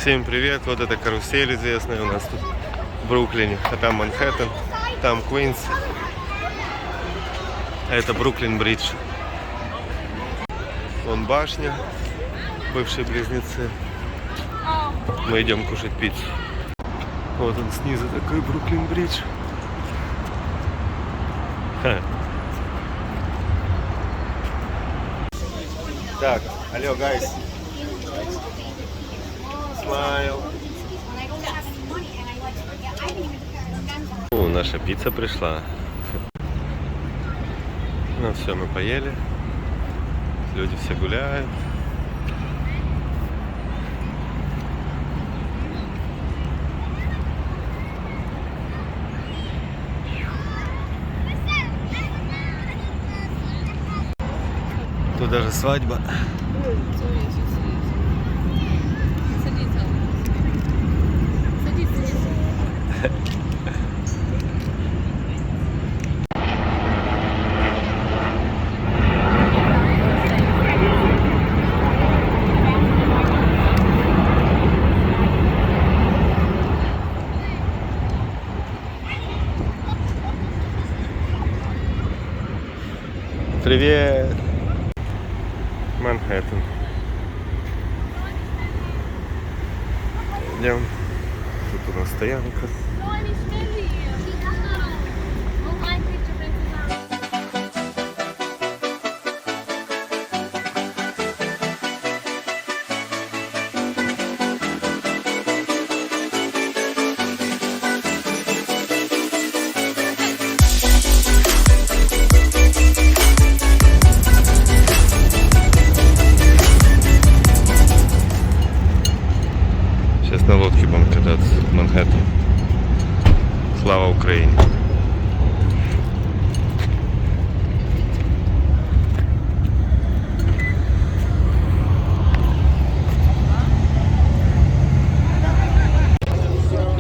Всем привет! Вот это карусель известная у нас тут в Бруклине. А там Манхэттен, там Квинс. А это Бруклин-бридж. Вон башня, бывшие близнецы. Мы идем кушать пиццу. Вот он снизу такой Бруклин-бридж. Так, алло, гайс. Смайл. О, наша пицца пришла. Ну все, мы поели. Люди все гуляют. Тут даже свадьба. Привет! Манхэттен. Идем. Тут у нас стоянка. На лодке будем кататься в Манхэттен. Слава Украине!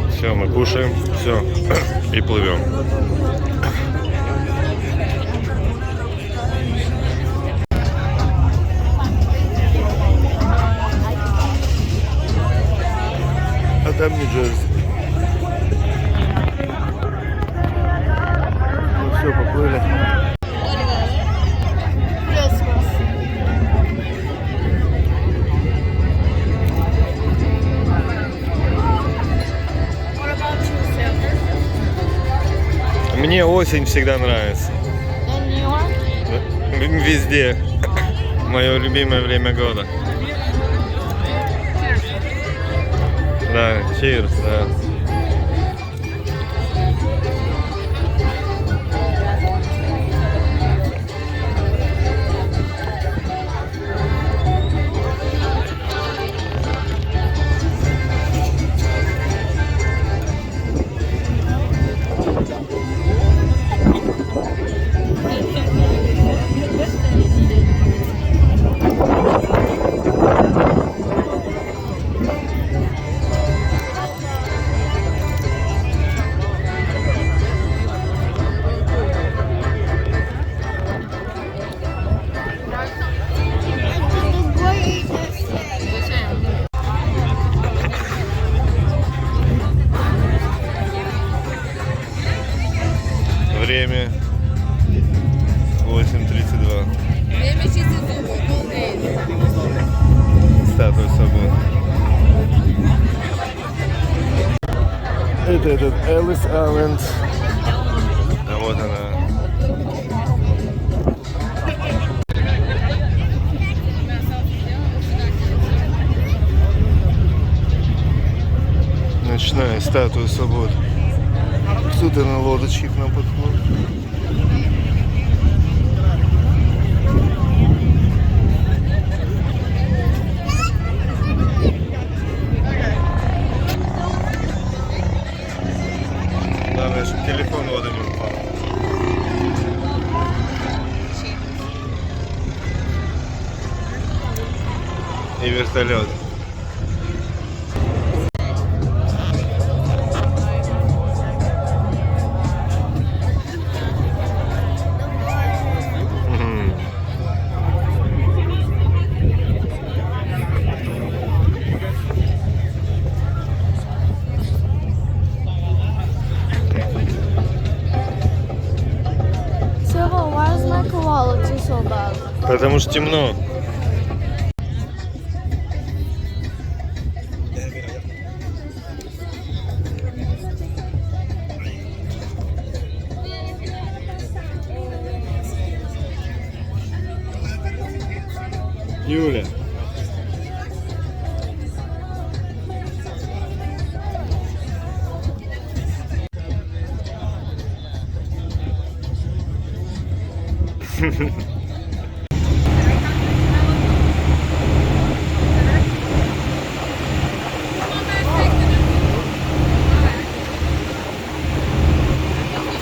Все, мы кушаем, все, и плывем. А там Нью-Джерси. Ну все, поплыли. Мне осень всегда нравится. Везде. Мое любимое время года. Да, cheers, да. Время 8:32. Время чистится. Статуя свободы. Это этот Эллис Айленд. А вот она. Ночная статуя свободы. Кто-то на лодочке к нам подходит. Главное, чтобы телефон в воду не упал. И вертолет. Потому что темно. Юля.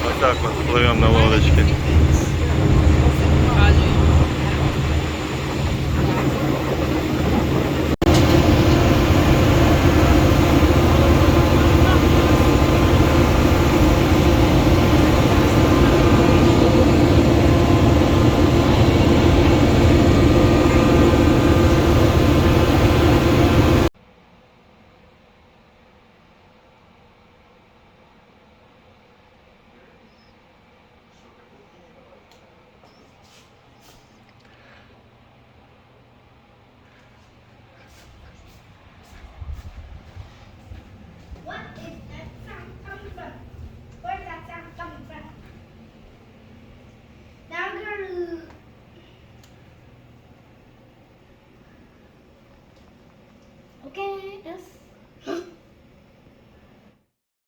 Вот так вот плывем на лодочке.